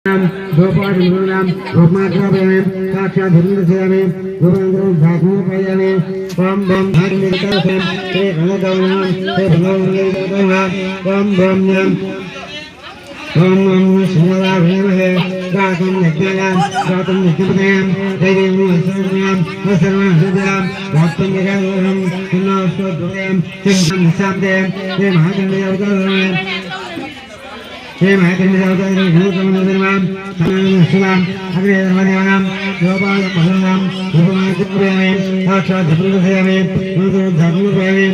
गोपाल नाम गोमात्रापयामि साक्षाद्धर्मदर्शयामि गोविन्दं भागमुपयामि ओम बम धार्मिकतासं ते भगवतां ते भगवन्तं ओम बम नम ओम ओम शिवाय गातं यज्ञां गातं यज्ञपदं दैवीं सर्वं सर्वं हृदयं भक्तं जगतं पुनःस्वद्वयं चिन्तं शान्तं ते महागणपतिं हे महकन्दिदावतारे भूतमनोधर्मां सनातनशिवां अग्रे धर्मदेवानां गोपाल महनां गोपमानकुप्रियामि साक्षात् धर्मदर्शयामि नूतनं धर्ममुपयामि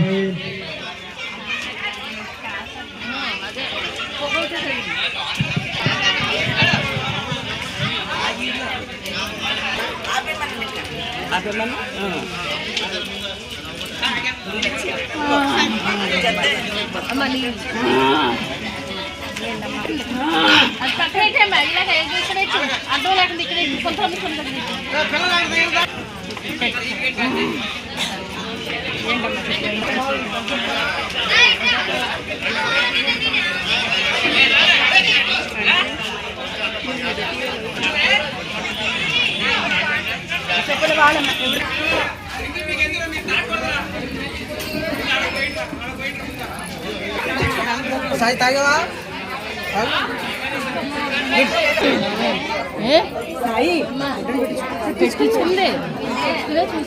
Pakai mari lah kayak gitu itu. Ada lagi dikit kontrol lagi. Saya tahu lah. Sai. Teşkil çimde. Teşkile çimde.